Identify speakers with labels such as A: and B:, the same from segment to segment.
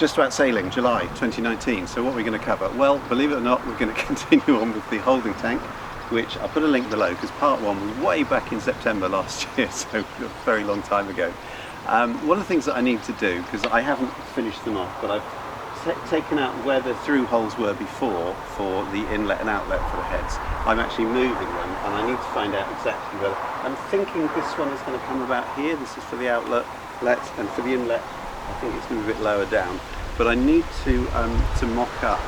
A: just about sailing, July 2019. So what we're going to cover? Well, believe it or not, we're going to continue on with the holding tank, which I'll put a link below because part one was way back in September last year, so a very long time ago. One of the things that I need to do, because I haven't finished them off, but I've taken out where the through holes were before for the inlet and outlet for the heads. I'm actually moving them and I need to find out exactly where. I'm thinking this one is going to come about here. This is for the outlet, and for the inlet I think it's going to be a bit lower down. But I need to mock up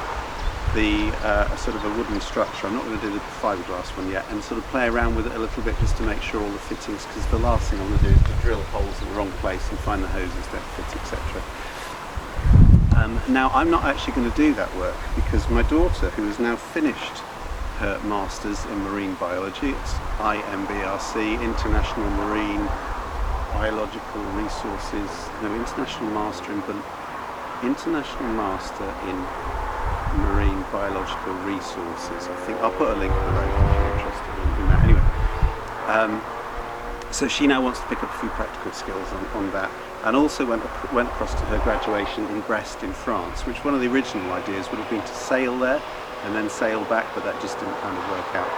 A: the sort of a wooden structure. I'm not going to do the fiberglass one yet, and sort of play around with it a little bit just to make sure all the fittings, because the last thing I want to do is to drill holes in the wrong place and find the hoses don't fit, etc. Now I'm not actually going to do that work because my daughter, who has now finished her Masters in Marine Biology, it's IMBRSea, International Marine Biological Resources, no, International Master in Marine Biological Resources. I think I'll put a link below if you're interested in that. Anyway, so she now wants to pick up a few practical skills on that, and also went across to her graduation in Brest in France, which one of the original ideas would have been to sail there and then sail back, but that just didn't kind of work out.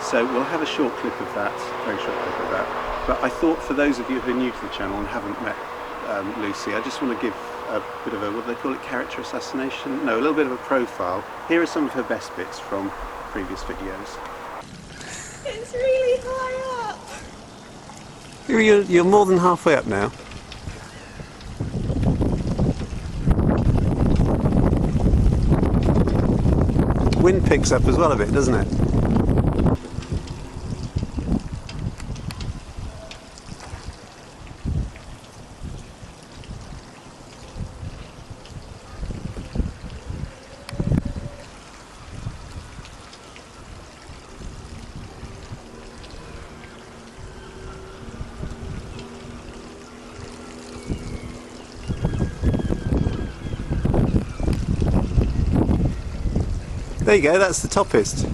A: So we'll have a short clip of that, very short clip of that. But I thought for those of you who are new to the channel and haven't met Lucy, I just want to give a bit of a, what do they call it, character assassination? No, a little bit of a profile. Here are some of her best bits from previous videos.
B: It's really high up!
A: You're more than halfway up now. Wind picks up as well a bit, doesn't it? There you go, that's the toppest.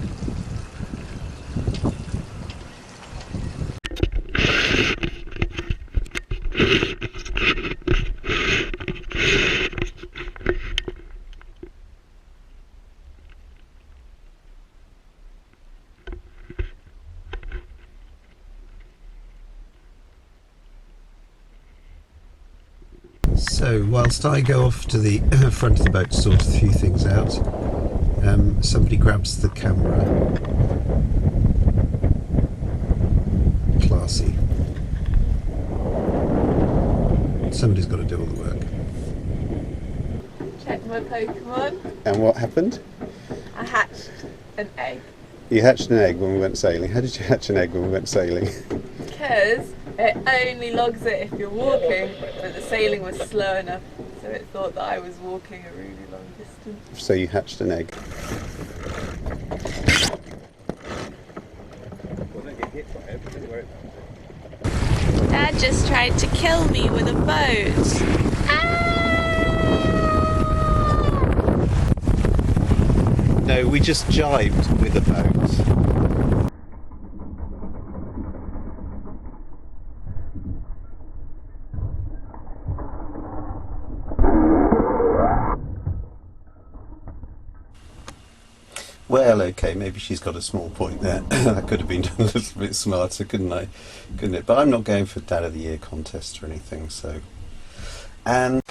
A: So whilst I go off to the front of the boat to sort a few things out, somebody grabs the camera. Classy. Somebody's got to do all the work.
B: Check my Pokemon.
A: And what happened?
B: I hatched an egg.
A: You hatched an egg when we went sailing. How did you hatch an egg when we went sailing?
B: Because it only logs it if you're walking, but the sailing was slow enough, so it thought that I was walking a really long distance.
A: So you hatched an egg.
B: Dad just tried to kill me with a boat.
A: No, we just jibed with a boat. Well, okay, maybe she's got a small point there. That could have been done a little bit smarter, couldn't it? But I'm not going for Dad of the Year contest or anything, so. And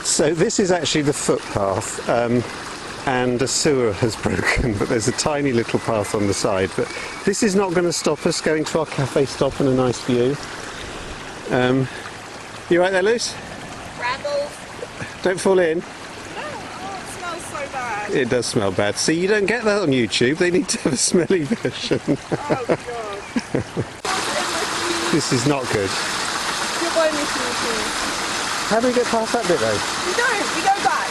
A: so this is actually the footpath, and a sewer has broken, but there's a tiny little path on the side. But this is not going to stop us going to our cafe stop and a nice view. You right there, Luce?
B: Brambles.
A: Don't fall in.
B: It
A: does smell bad. See, you don't get that on YouTube. They need to have a smelly version.
B: Oh god.
A: This is not good.
B: You're buying me some shoes.
A: How do we get past that bit though?
B: We don't. We go back.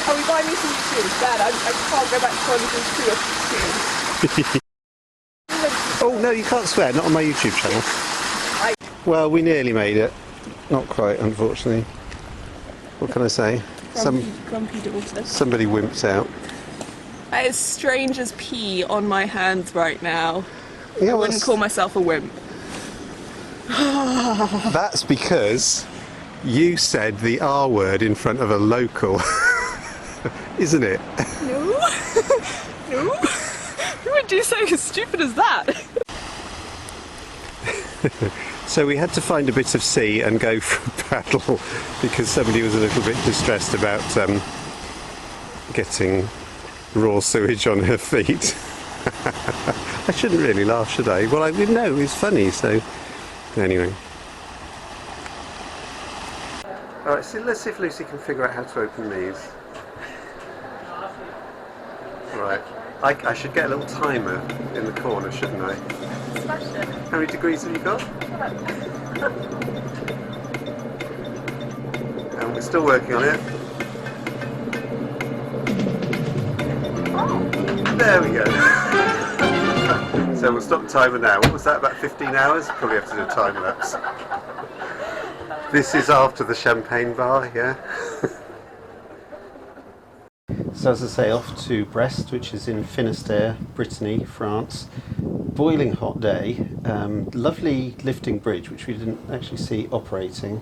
B: Oh, we buy me some shoes. Dad, I can't go back to shoes.
A: Oh no, you can't swear. Not on my YouTube channel. Well, we nearly made it. Not quite, unfortunately. What can I say?
B: Grumpy daughter.
A: Somebody wimps out.
B: That is strange as pee on my hands right now.
A: Yeah,
B: I wouldn't call myself a wimp.
A: That's because You said the R word in front of a local, isn't it?
B: No. No. Who would do something as stupid as that?
A: So we had to find a bit of sea and go for a paddle because somebody was a little bit distressed about getting raw sewage on her feet. I shouldn't really laugh, should I? Well, I didn't know, it's funny, so anyway. Alright, so let's see if Lucy can figure out how to open these. Right, I should get a little timer in the corner, shouldn't I?
B: Smash it.
A: How many degrees have you got? And we're still working on it. There we go. So we'll stop the timer now. What was that, about 15 hours? Probably have to do a time lapse. This is after the champagne bar, yeah? So as I say, off to Brest, which is in Finistère, Brittany, France. Boiling hot day. Lovely lifting bridge, which we didn't actually see operating.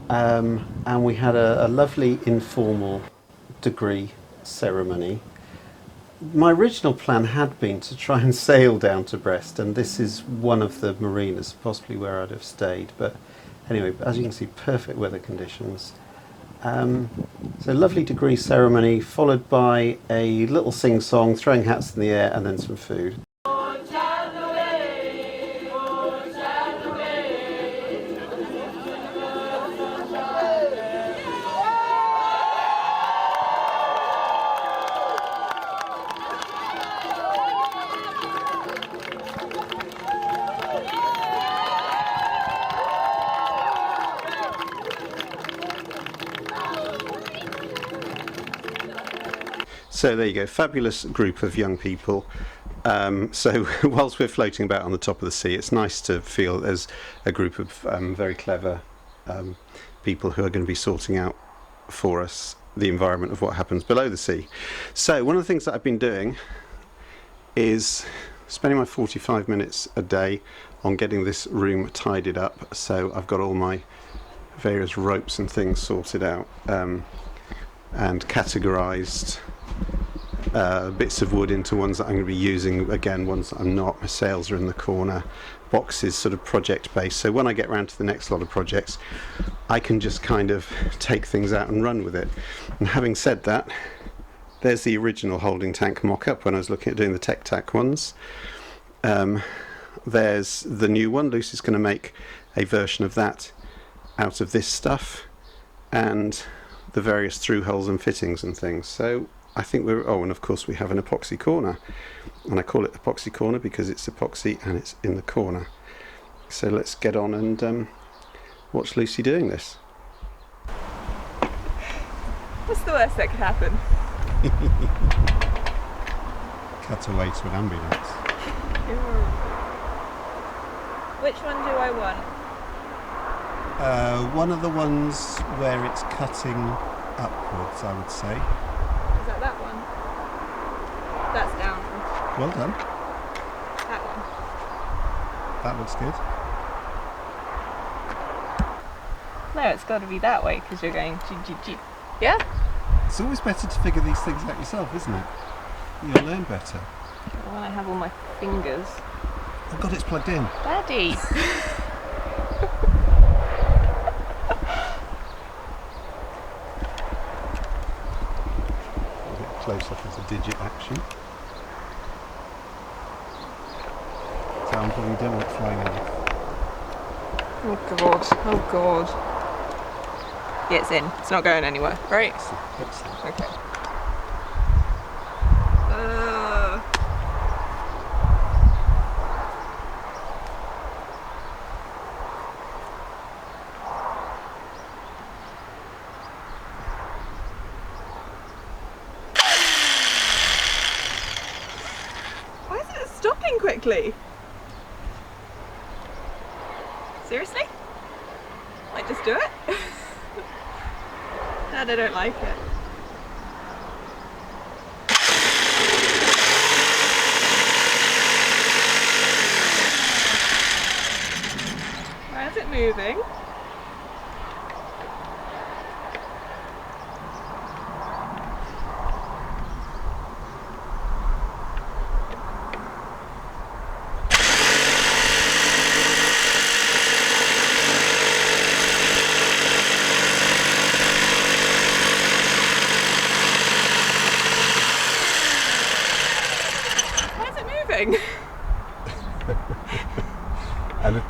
A: And we had a lovely informal degree ceremony. My original plan had been to try and sail down to Brest, and this is one of the marinas, possibly where I'd have stayed. But anyway, as you can see, perfect weather conditions. So lovely degree ceremony, followed by a little sing-song, throwing hats in the air, and then some food. So there you go, fabulous group of young people. So whilst we're floating about on the top of the sea, it's nice to feel there's a group of very clever people who are going to be sorting out for us the environment of what happens below the sea. So one of the things that I've been doing is spending my 45 minutes a day on getting this room tidied up. So I've got all my various ropes and things sorted out and categorised. Bits of wood into ones that I'm going to be using, again ones that I'm not. My sails are in the corner, boxes sort of project based, so when I get around to the next lot of projects I can just kind of take things out and run with it. And having said that, there's the original holding tank mock-up when I was looking at doing the Tech Tac ones. There's the new one. Lucy's going to make a version of that out of this stuff and the various through holes and fittings and things. So I think we're, oh, and of course we have an epoxy corner, and I call it epoxy corner because it's epoxy and it's in the corner. So let's get on and watch Lucy doing this.
B: What's the worst that could happen?
A: Cut away to an ambulance.
B: Which one do I want?
A: One of the ones where it's cutting upwards, I would say.
B: Is that that one? That's down.
A: Well done.
B: That one.
A: That looks good.
B: No, it's got to be that way because you're going G. Yeah?
A: It's always better to figure these things out yourself, isn't it? You'll learn better.
B: When I have all my fingers.
A: Oh God, it's plugged in.
B: Daddy!
A: A bit close up of the digit action. Example, you don't want it flying out.
B: Oh God, oh God. Yeah, it's in. It's not going anywhere, right?
A: Excellent.
B: Okay. Why isn't it stopping quickly? Seriously? Like, just do it? Dad, I don't like it. Why is it moving?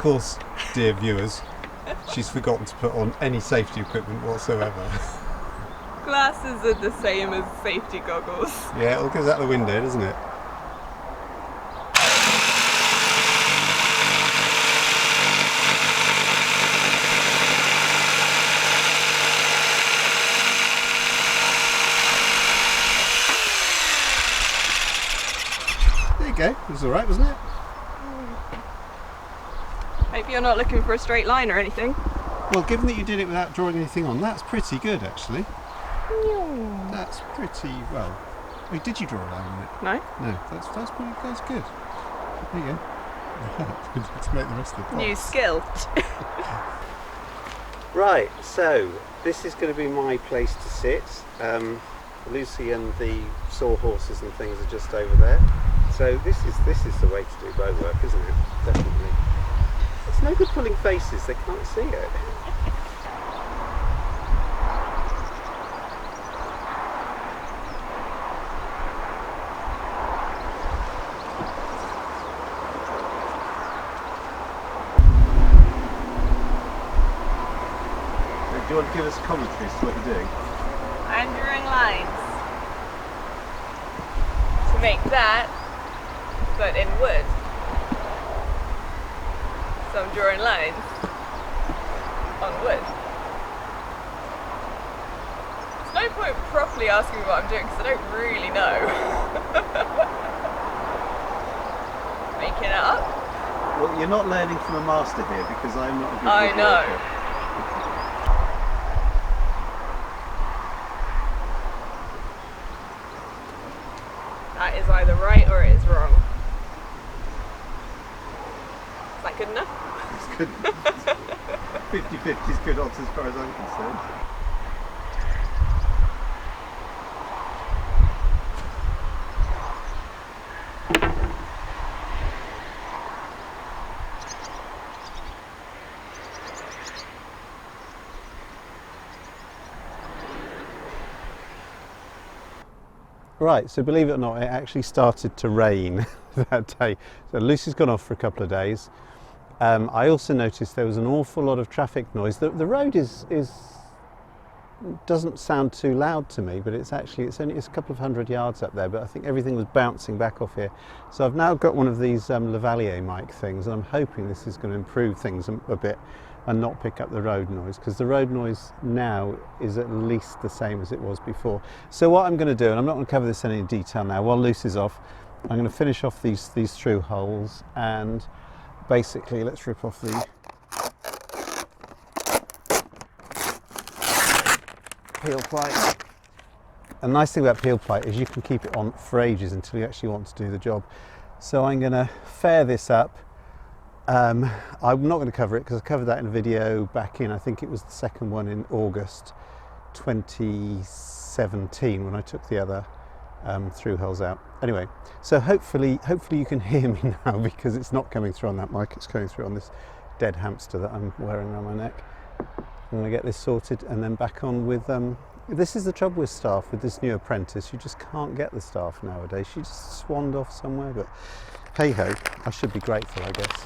A: course, dear viewers, she's forgotten to put on any safety equipment whatsoever.
B: Glasses are the same as safety goggles.
A: Yeah, it all goes out the window, doesn't it? There you go, it was alright, wasn't it?
B: Hope you're not looking for a straight line or anything.
A: Well, given that you did it without drawing anything on, that's pretty good actually. That's pretty well. Wait, did you draw a line on it?
B: No?
A: No, that's good. There you go. Let's make the rest of the box.
B: New skill.
A: Right, so this is going to be my place to sit. Lucy and the sawhorses and things are just over there. So this is the way to do bow work, isn't it? Definitely. It's no good pulling faces, they can't see it. Do you want to give us commentary as to what you're doing?
B: I'm drawing lines to make that, but in wood. So I'm drawing lines on wood. There's no point properly asking me what I'm doing because I don't really know. Making it up?
A: Well, you're not learning from a master here because I'm not a good
B: I know.
A: woodworker.
B: That is either right or it is wrong. Is that good enough?
A: It's good. 50-50 is good odds as far as I'm concerned. Right, so believe it or not, it actually started to rain that day. So Lucy's gone off for a couple of days. I also noticed there was an awful lot of traffic noise. The road doesn't sound too loud to me, but it's a couple of hundred yards up there, but I think everything was bouncing back off here. So I've now got one of these lavalier mic things, and I'm hoping this is going to improve things a bit and not pick up the road noise, because the road noise now is at least the same as it was before. So what I'm going to do, and I'm not going to cover this in any detail now, while Lucy's off, I'm going to finish off these through holes, and basically let's rip off the peel plate. A nice thing about peel plate is you can keep it on for ages until you actually want to do the job. So I'm going to fair this up. I'm not going to cover it because I covered that in a video back in, I think it was the second one in August 2017 when I took the other through holes out. Anyway, so hopefully you can hear me now because it's not coming through on that mic, it's coming through on this dead hamster that I'm wearing around my neck. I'm going to get this sorted and then back on with, this is the trouble with staff, with this new apprentice, you just can't get the staff nowadays. She just swanned off somewhere, but hey ho, I should be grateful, I guess.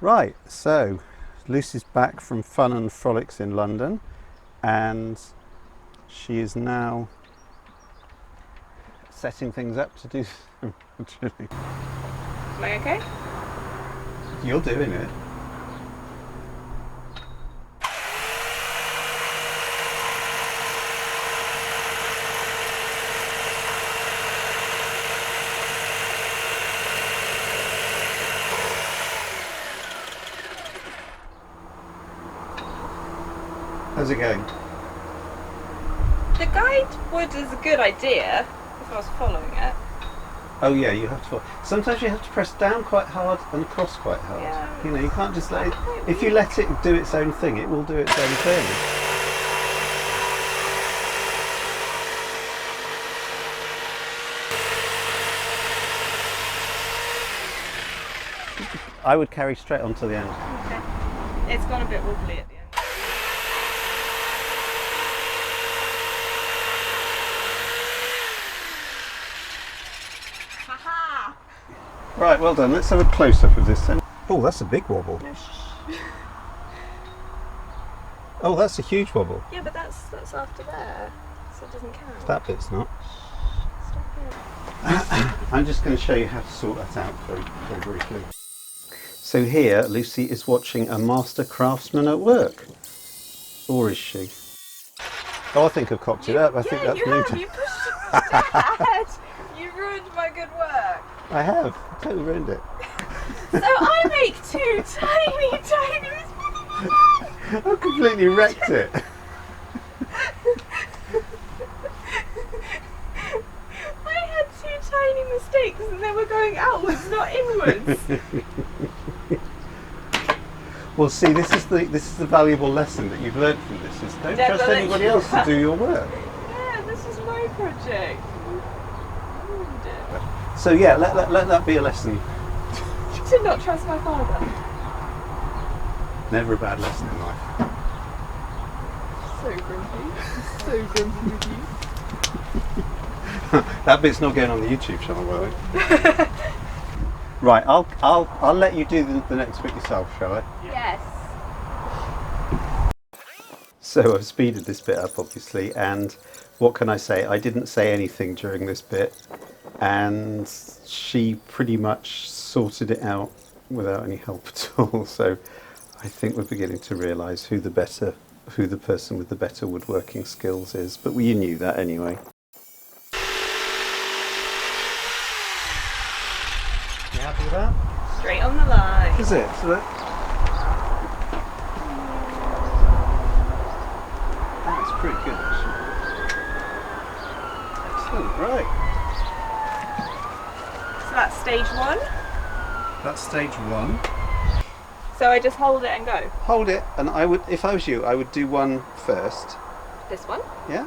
A: Right, so Lucy's back from fun and frolics in London, and she is now setting things up to do some drilling.
B: Am I okay?
A: You're doing it. How's it going?
B: The guide wood is a good idea if I was following it.
A: Oh yeah, you have to. Sometimes you have to press down quite hard and across quite hard.
B: Yeah.
A: You know, you can't just let it. If you let it do its own thing, it will do its own thing. I would carry straight on to the end.
B: Okay. It's gone a bit wobbly at the end.
A: Right, well done. Let's have a close-up of this then. Oh, that's a big wobble.
B: No, shh.
A: Oh, that's a huge wobble.
B: Yeah, but that's after there, so it doesn't count.
A: That bit's not.
B: Stop it.
A: I'm just going to show you how to sort that out very, very briefly. So here, Lucy is watching a master craftsman at work. Or is she? Oh, I think I've cocked it up. I think that's
B: you
A: new.
B: have. You pushed it, Dad. You ruined my good work.
A: I have. Totally ruined it.
B: So I make two tiny
A: I've completely wrecked it.
B: I had two tiny mistakes and they were going outwards, not inwards.
A: Well, see, this is the valuable lesson that you've learned from this. Is don't trust anybody else to do your work.
B: Yeah, this is my project. You ruined it.
A: So yeah, let that be a lesson.
B: To not trust my father.
A: Never a bad lesson in life.
B: So grumpy. So grumpy with you.
A: That bit's not going on the YouTube channel, by the way. Right, I'll let you do the next bit yourself, shall I?
B: Yes.
A: So I've speeded this bit up, obviously, and what can I say? I didn't say anything during this bit, and she pretty much sorted it out without any help at all. So I think we're beginning to realise who the person with the better woodworking skills is, but you knew that anyway. You happy with that?
B: Straight on the line.
A: Is it? So that's pretty good, actually. Excellent, right.
B: So that's stage one.
A: That's stage one.
B: So I just hold it and go.
A: Hold it, and I would, if I was you, I would do one first.
B: This one?
A: Yeah.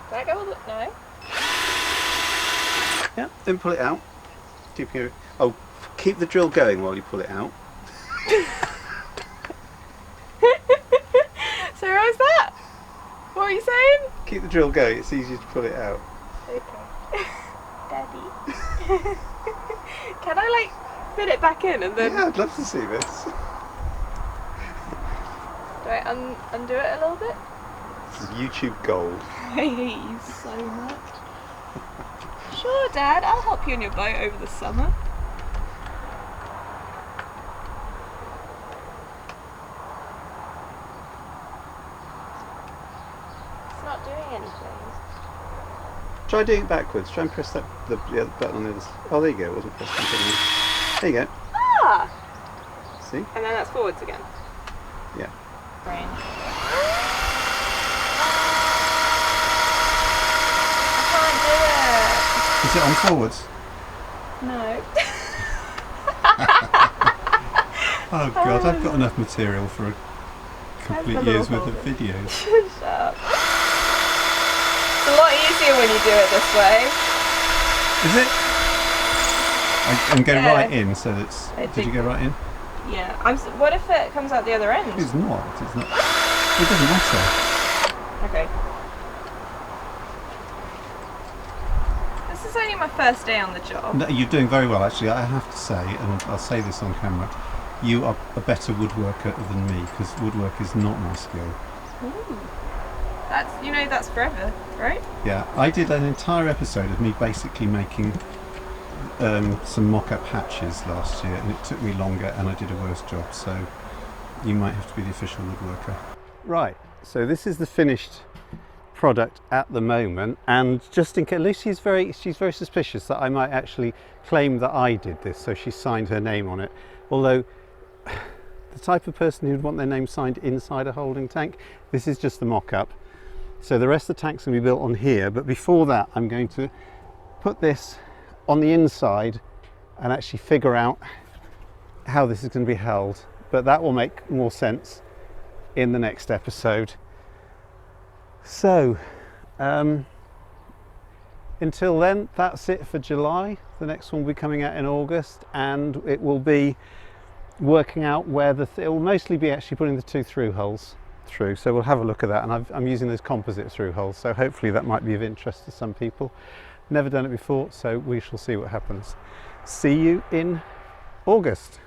B: Did I go all the... No.
A: Yeah, then pull it out. Keep the drill going while you pull it out.
B: So how was that? What were you saying?
A: Keep the drill going, it's easier to pull it out.
B: Okay. Daddy. Can I like fit it back in and then...
A: Yeah, I'd love to see this.
B: Do I undo it a little bit?
A: This is YouTube gold.
B: I hate you so much. Sure, Dad, I'll help you on your boat over the summer. It's not doing anything.
A: Try doing it backwards. Try and press the other button on the other side. Oh, there you go. It wasn't pressed. There you go.
B: Ah!
A: See?
B: And then that's forwards again.
A: Yeah.
B: Brain.
A: Is it on forwards?
B: No.
A: Oh God, I've got enough material for a complete year's worth of videos.
B: Shut up. It's a lot easier when you do it this way.
A: Is it? And go
B: Yeah.
A: right in, so that's... Did you go right in?
B: Yeah. What if it comes out the other end?
A: It's not. It's not. It doesn't matter.
B: Okay. This is only my first day on the job.
A: No, you're doing very well, actually. I have to say, and I'll say this on camera, you are a better woodworker than me, because woodwork is not my skill.
B: Ooh. That's forever, right?
A: Yeah, I did an entire episode of me basically making some mock-up hatches last year, and it took me longer and I did a worse job, so you might have to be the official woodworker. Right, so this is the finished product at the moment, and just in case, Lucy's she's very suspicious that I might actually claim that I did this, so she signed her name on it, although the type of person who'd want their name signed inside a holding tank, this is just the mock-up. So the rest of the tank's going to be built on here, but before that I'm going to put this on the inside and actually figure out how this is going to be held, but that will make more sense in the next episode. So until then, that's it for July. The next one will be coming out in August, and it will be working out where it will mostly be actually putting the two through holes through, so we'll have a look at that, and I'm using those composite through holes, so hopefully that might be of interest to some people. Never done it before, so we shall see what happens. See you in August.